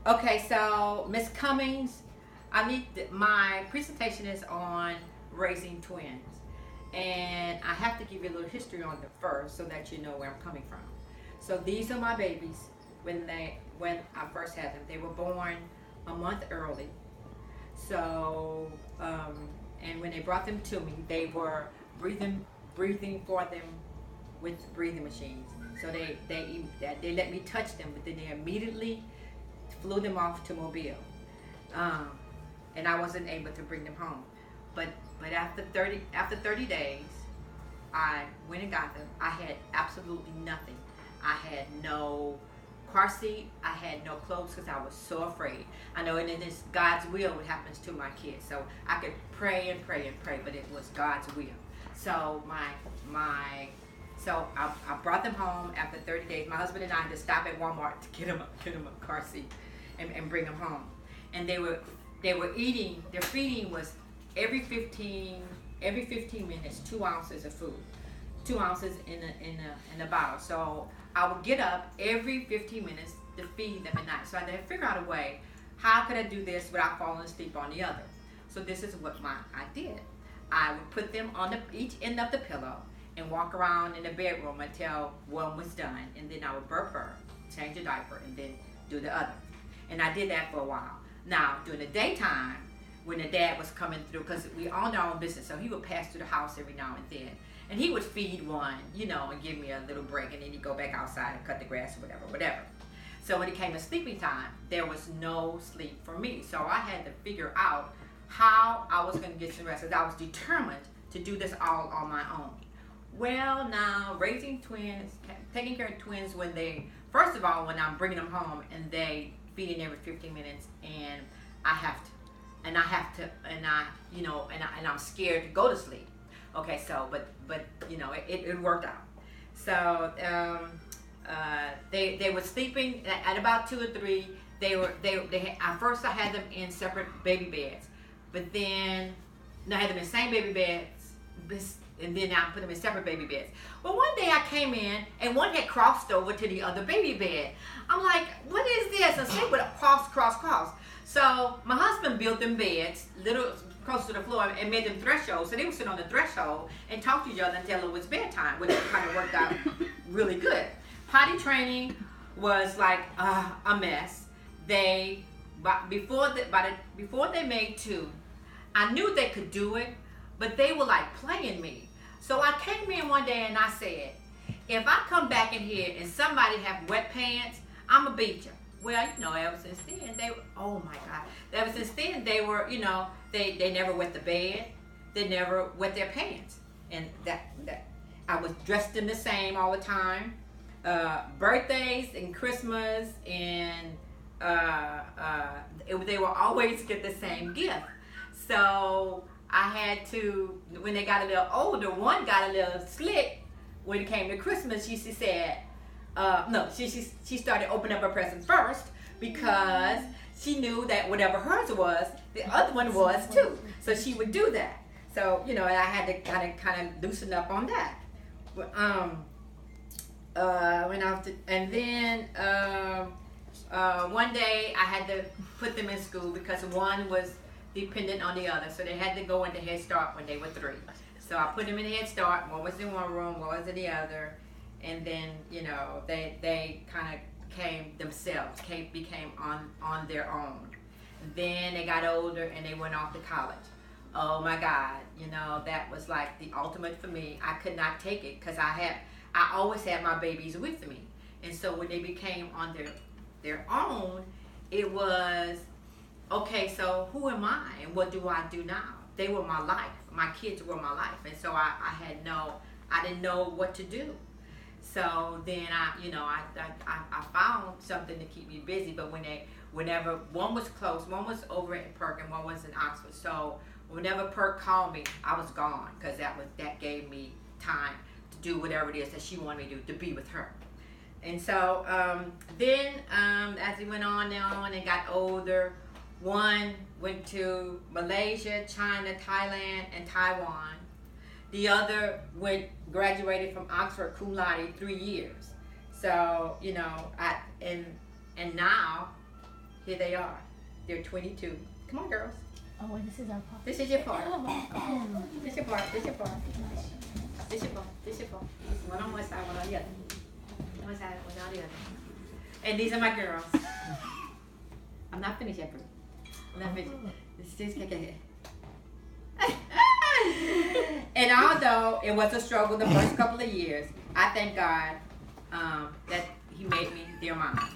Okay, so Miss Cummings, my presentation is on raising twins, and I have to give you a little history on them first, so that you know where I'm coming from. So these are my babies. When I first had them, they were born a month early. So and when they brought them to me, they were breathing for them with breathing machines. So they let me touch them, but then they immediately flew them off to Mobile, um, and I wasn't able to bring them home. But after 30 days, I went and got them. I had absolutely nothing. I had no car seat. I had no clothes because I was so afraid. I know, and it is God's will what happens to my kids. So I could pray and pray and pray, but it was God's will. So I brought them home after 30 days. My husband and I had to stop at Walmart to get them a car seat and bring them home. And they were eating. Their feeding was every 15 minutes, 2 ounces of food, 2 ounces in a bottle. So I would get up every 15 minutes to feed them at night. So I had to figure out a way, how could I do this without falling asleep on the other? So this is what I did. I would put them on each end of the pillow and walk around in the bedroom until one was done, and then I would burp her, change the diaper, and then do the other. And I did that for a while. Now, during the daytime, when the dad was coming through, because we owned our own business, so he would pass through the house every now and then. And he would feed one, and give me a little break, and then he'd go back outside and cut the grass or whatever. So when it came to sleeping time, there was no sleep for me. So I had to figure out how I was going to get some rest, because I was determined to do this all on my own. Well, now, raising twins, taking care of twins first of all, when I'm bringing them home and they feeding every 15 minutes, and I'm scared to go to sleep. Okay, so, but it worked out. So, they were sleeping at about 2 or 3. At first I had them in separate baby beds, but then I had them in the same baby beds, and then I put them in separate baby beds. Well, one day I came in and one had crossed over to the other baby bed. I'm like, what is this? And sleep with a cross. So my husband built them beds, little close to the floor, and made them thresholds. So they would sit on the threshold and talk to each other until it was bedtime, which kind of worked out really good. Potty training was like a mess. Before they made 2, I knew they could do it, but they were like playing me. So I came in one day and I said, if I come back in here and somebody have wet pants, I'ma beat you. Well, ever since then, they were, they never wet the bed, they never wet their pants. And that I was dressed in the same all the time. Birthdays and Christmas and they will always get the same gift. So I had to, when they got a little older, one got a little slick. When it came to Christmas, she said, she started opening up her presents first, because she knew that whatever hers was, the other one was too. So she would do that. So, I had to kind of loosen up on that. One day I had to put them in school because one was dependent on the other. So they had to go into Head Start when they were 3. So I put them in Head Start. One was in one room, one was in the other. And then, they kind of became on their own. Then they got older and they went off to college. Oh my God, that was like the ultimate for me. I could not take it because I always had my babies with me. And so when they became on their own, it was, okay, so who am I and what do I do now? They were my life. My kids were my life. And so I didn't know what to do. So then I found something to keep me busy. But whenever one was close, one was over at Perk and one was in Oxford. So whenever Perk called me, I was gone, because that gave me time to do whatever it is that she wanted me to be with her. And so then as it went on and got older, one went to Malaysia, China, Thailand, and Taiwan. The other graduated from Oxford cum laude 3 years. So, and now Here they are. They're 22. Come on, girls. Oh, and this is our part. This is your part. Oh my God. This your part. This your part. This your part. This your part. One on one side, one on the other. One side, one on the other. And these are my girls. I'm not finished yet, Brie. I'm not finished. This is okay. And although it was a struggle the first couple of years, I thank God that He made me their mom.